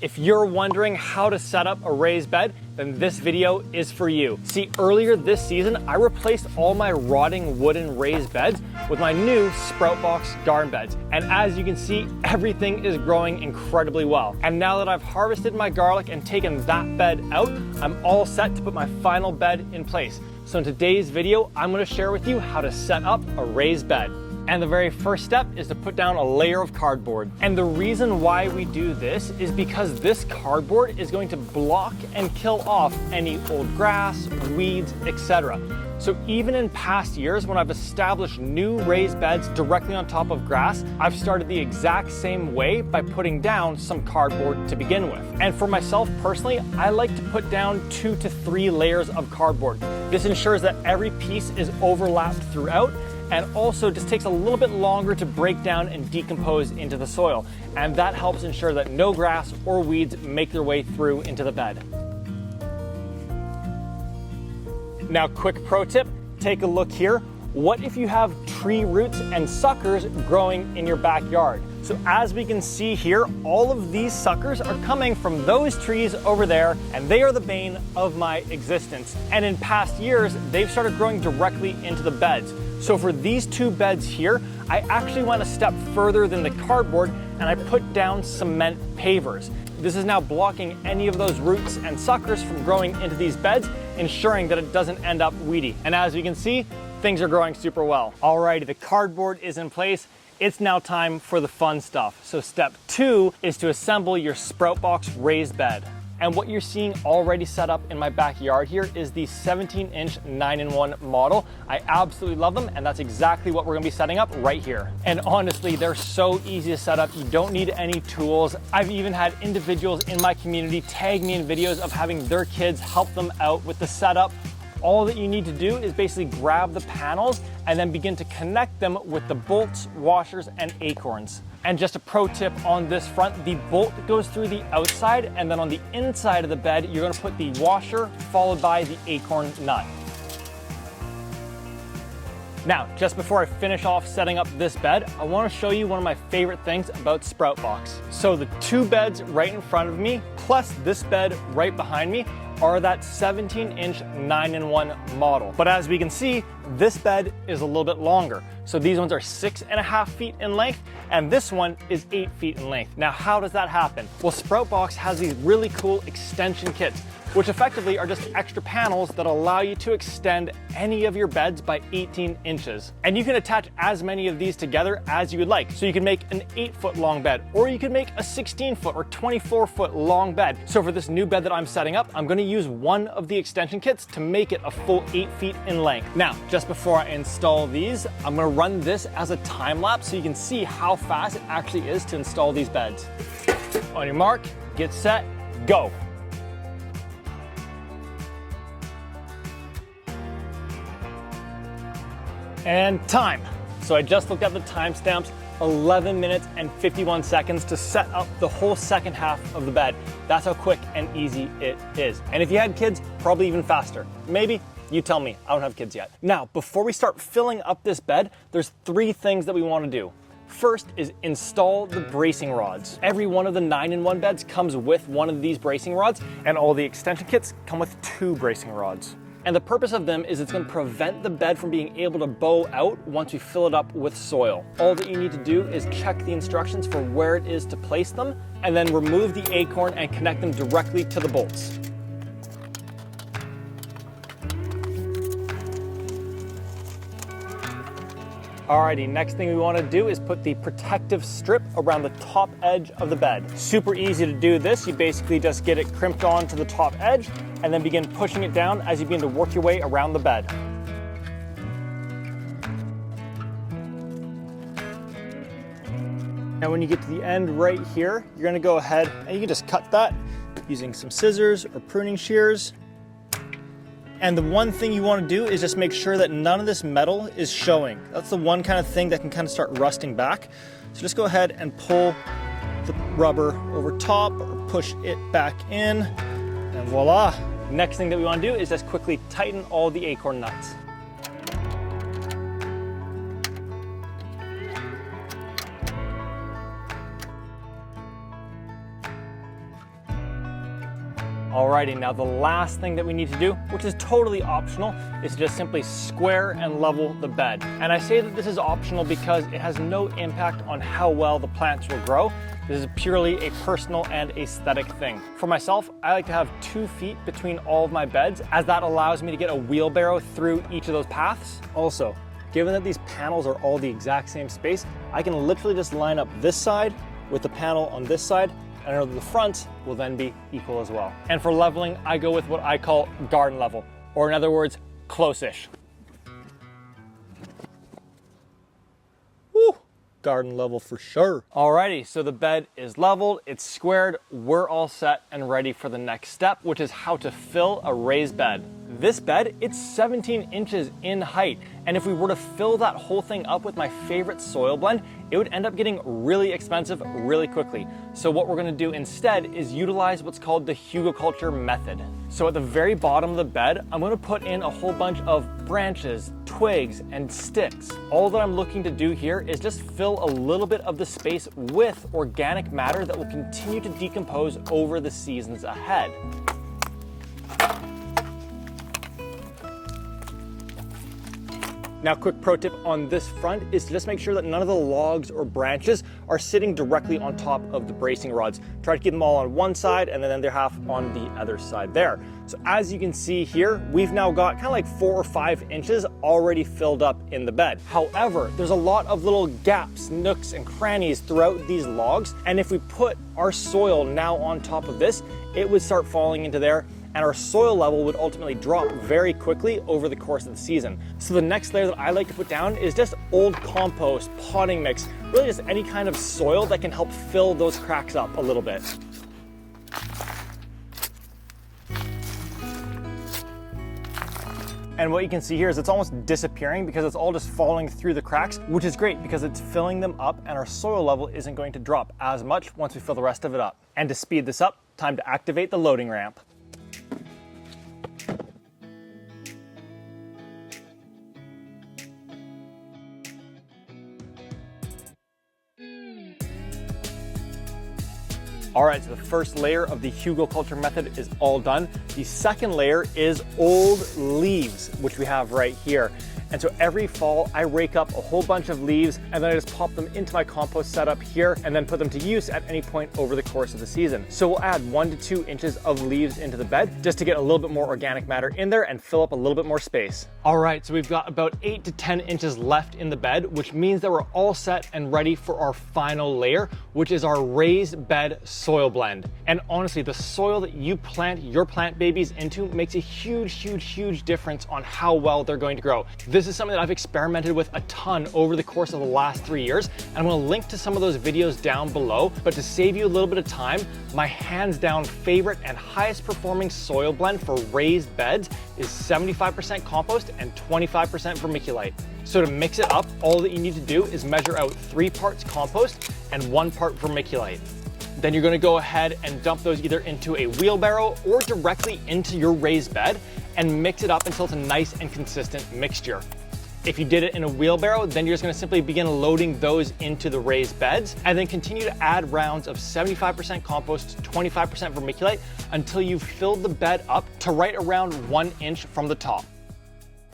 If you're wondering how to set up a raised bed, then this video is for you. See, earlier this season, I replaced all my rotting wooden raised beds with my new Sproutbox Garden Beds. And as you can see, everything is growing incredibly well. And now that I've harvested my garlic and taken that bed out, I'm all set to put my final bed in place. So in today's video, I'm gonna share with you how to set up a raised bed. And the very first step is to put down a layer of cardboard. And the reason why we do this is because this cardboard is going to block and kill off any old grass, weeds, etc. So even in past years, when I've established new raised beds directly on top of grass, I've started the exact same way by putting down some cardboard to begin with. And for myself personally, I like to put down 2 to 3 layers of cardboard. This ensures that every piece is overlapped throughout, and also just takes a little bit longer to break down and decompose into the soil. And that helps ensure that no grass or weeds make their way through into the bed. Now, quick pro tip, take a look here. What if you have tree roots and suckers growing in your backyard? So as we can see here, all of these suckers are coming from those trees over there, and they are the bane of my existence. And in past years, they've started growing directly into the beds. So for these 2 beds here, I actually went a step further than the cardboard, and I put down cement pavers. This is now blocking any of those roots and suckers from growing into these beds, ensuring that it doesn't end up weedy. And as you can see, things are growing super well. Alrighty, the cardboard is in place. It's now time for the fun stuff. So step 2 is to assemble your Sproutbox raised bed. And what you're seeing already set up in my backyard here is the 17-inch 9-in-1 model. I absolutely love them, and that's exactly what we're gonna be setting up right here. And honestly, they're so easy to set up. You don't need any tools. I've even had individuals in my community tag me in videos of having their kids help them out with the setup. All that you need to do is basically grab the panels and then begin to connect them with the bolts, washers, and acorns. And just a pro tip on this front, the bolt goes through the outside, and then on the inside of the bed, you're gonna put the washer followed by the acorn nut. Now, just before I finish off setting up this bed, I wanna show you one of my favorite things about Sproutbox. So the 2 beds right in front of me, plus this bed right behind me, are that 17-inch 9-in-1 model. But as we can see, this bed is a little bit longer. So these ones are 6.5 feet in length, and this one is 8 feet in length. Now, how does that happen? Well, Sproutbox has these really cool extension kits, which effectively are just extra panels that allow you to extend any of your beds by 18 inches. And you can attach as many of these together as you would like. So you can make an 8-foot long bed, or you can make a 16-foot or 24-foot long bed. So for this new bed that I'm setting up, I'm gonna use one of the extension kits to make it a full 8 feet in length. Now, just before I install these, I'm gonna run this as a time lapse so you can see how fast it actually is to install these beds. On your mark, get set, go. And time. So I just looked at the timestamps, 11 minutes and 51 seconds to set up the whole second half of the bed. That's how quick and easy it is. And if you had kids, probably even faster. Maybe, you tell me, I don't have kids yet. Now, before we start filling up this bed, there's 3 things that we want to do. First is install the bracing rods. Every one of the 9-in-1 beds comes with one of these bracing rods, and all the extension kits come with 2 bracing rods. And the purpose of them is it's going to prevent the bed from being able to bow out once we fill it up with soil. All that you need to do is check the instructions for where it is to place them, and then remove the acorn and connect them directly to the bolts. Alrighty, next thing we want to do is put the protective strip around the top edge of the bed. Super easy to do this. You basically just get it crimped onto the top edge and then begin pushing it down as you begin to work your way around the bed. Now when you get to the end right here, you're going to go ahead and you can just cut that using some scissors or pruning shears. And the one thing you want to do is just make sure that none of this metal is showing. That's the one kind of thing that can kind of start rusting back. So just go ahead and pull the rubber over top or push it back in, and voila. Next thing that we want to do is just quickly tighten all the acorn nuts. Alrighty, now the last thing that we need to do, which is totally optional, is to just simply square and level the bed. And I say that this is optional because it has no impact on how well the plants will grow. This is purely a personal and aesthetic thing. For myself, I like to have 2 feet between all of my beds, as that allows me to get a wheelbarrow through each of those paths. Also, given that these panels are all the exact same space, I can literally just line up this side with the panel on this side, and I know that the front will then be equal as well. And for leveling, I go with what I call garden level, or in other words, close-ish. Woo! Garden level for sure. Alrighty, so the bed is leveled, it's squared, we're all set and ready for the next step, which is how to fill a raised bed. This bed, it's 17 inches in height, and if we were to fill that whole thing up with my favorite soil blend, it would end up getting really expensive really quickly. So what we're gonna do instead is utilize what's called the hugelkultur method. So at the very bottom of the bed, I'm gonna put in a whole bunch of branches, twigs, and sticks. All that I'm looking to do here is just fill a little bit of the space with organic matter that will continue to decompose over the seasons ahead. Now, quick pro tip on this front is to just make sure that none of the logs or branches are sitting directly on top of the bracing rods. Try to keep them all on one side and then the other half on the other side there. So as you can see here, we've now got kind of like 4 or 5 inches already filled up in the bed. However, there's a lot of little gaps, nooks, and crannies throughout these logs. And if we put our soil now on top of this, it would start falling into there, and our soil level would ultimately drop very quickly over the course of the season. So the next layer that I like to put down is just old compost, potting mix, really just any kind of soil that can help fill those cracks up a little bit. And what you can see here is it's almost disappearing because it's all just falling through the cracks, which is great because it's filling them up and our soil level isn't going to drop as much once we fill the rest of it up. And to speed this up, time to activate the loading ramp. All right, so the first layer of the hugelkultur method is all done. The second layer is old leaves, which we have right here. And so every fall, I rake up a whole bunch of leaves and then I just pop them into my compost setup here and then put them to use at any point over the course of the season. So we'll add 1 to 2 inches of leaves into the bed just to get a little bit more organic matter in there and fill up a little bit more space. All right, so we've got about 8 to 10 inches left in the bed, which means that we're all set and ready for our final layer, which is our raised bed soil blend. And honestly, the soil that you plant your plant babies into makes a huge, huge, huge difference on how well they're going to grow. This is something that I've experimented with a ton over the course of the last 3 years, and I'm gonna link to some of those videos down below, but to save you a little bit of time, my hands down favorite and highest performing soil blend for raised beds is 75% compost and 25% vermiculite. So to mix it up, all that you need to do is measure out 3 parts compost and 1 part vermiculite. Then you're gonna go ahead and dump those either into a wheelbarrow or directly into your raised bed and mix it up until it's a nice and consistent mixture. If you did it in a wheelbarrow, then you're just gonna simply begin loading those into the raised beds and then continue to add rounds of 75% compost, 25% vermiculite until you've filled the bed up to right around 1 inch from the top.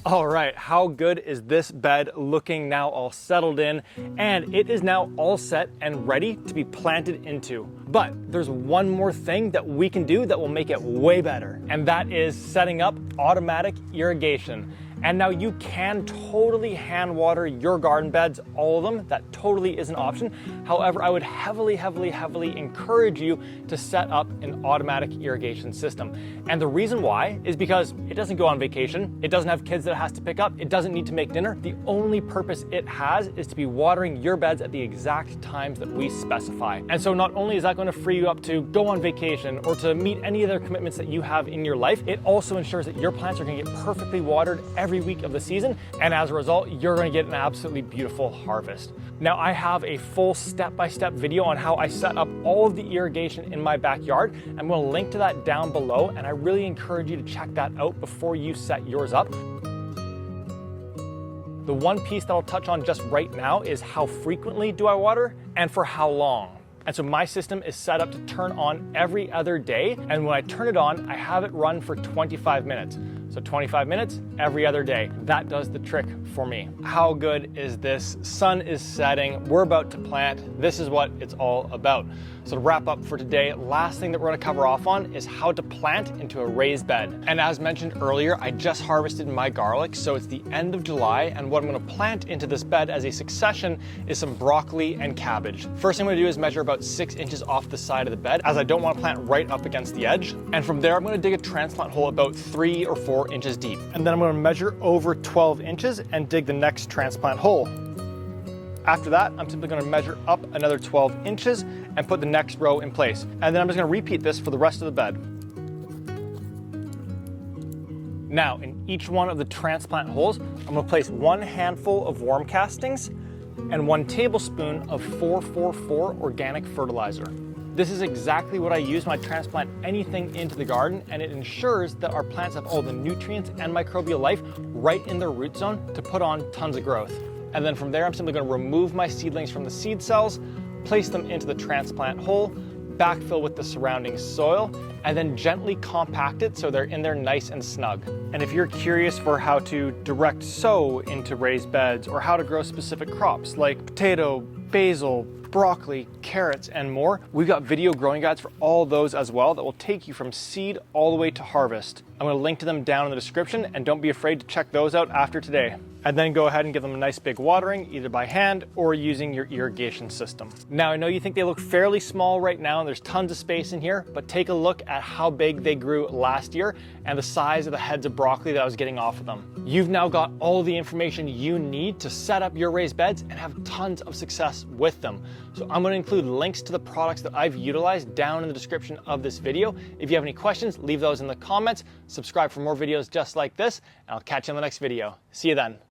All right, how good is this bed looking now all settled in? And it is now all set and ready to be planted into. But there's one more thing that we can do that will make it way better, and that is setting up automatic irrigation. And now you can totally hand water your garden beds, all of them. That totally is an option. However, I would heavily encourage you to set up an automatic irrigation system. And the reason why is because it doesn't go on vacation. It doesn't have kids that it has to pick up. It doesn't need to make dinner. The only purpose it has is to be watering your beds at the exact times that we specify. And so not only is that going to free you up to go on vacation or to meet any other commitments that you have in your life, it also ensures that your plants are going to get perfectly watered every week of the season, and as a result, you're going to get an absolutely beautiful harvest. Now, I have a full step-by-step video on how I set up all of the irrigation in my backyard. I'm going to link to that down below, and I really encourage you to check that out before you set yours up. The one piece that I'll touch on just right now is how frequently do I water and for how long. And so my system is set up to turn on every other day. And when I turn it on, I have it run for 25 minutes. So 25 minutes every other day. That does the trick for me. How good is this? Sun is setting. We're about to plant. This is what it's all about. So to wrap up for today, last thing that we're going to cover off on is how to plant into a raised bed. And as mentioned earlier, I just harvested my garlic, so it's the end of July, and what I'm going to plant into this bed as a succession is some broccoli and cabbage. First thing I'm going to do is measure about 6 inches off the side of the bed, as I don't want to plant right up against the edge. And from there, I'm going to dig a transplant hole about 3 or 4 inches deep. And then I'm going to measure over 12 inches and dig the next transplant hole. After that, I'm simply going to measure up another 12 inches and put the next row in place. And then I'm just going to repeat this for the rest of the bed. Now, in each one of the transplant holes, I'm going to place 1 handful of worm castings and 1 tablespoon of 444 organic fertilizer. This is exactly what I use when I transplant anything into the garden, and it ensures that our plants have all the nutrients and microbial life right in their root zone to put on tons of growth. And then from there, I'm simply going to remove my seedlings from the seed cells, place them into the transplant hole, backfill with the surrounding soil, and then gently compact it so they're in there nice and snug. And if you're curious for how to direct sow into raised beds or how to grow specific crops like potato, basil, broccoli, carrots, and more, we've got video growing guides for all those as well that will take you from seed all the way to harvest. I'm going to link to them down in the description, and don't be afraid to check those out after today. And then go ahead and give them a nice big watering, either by hand or using your irrigation system. Now, I know you think they look fairly small right now and there's tons of space in here, but take a look at how big they grew last year and the size of the heads of broccoli that I was getting off of them. You've now got all the information you need to set up your raised beds and have tons of success with them. So I'm going to include links to the products that I've utilized down in the description of this video. If you have any questions, leave those in the comments. Subscribe for more videos just like this, and I'll catch you in the next video. See you then.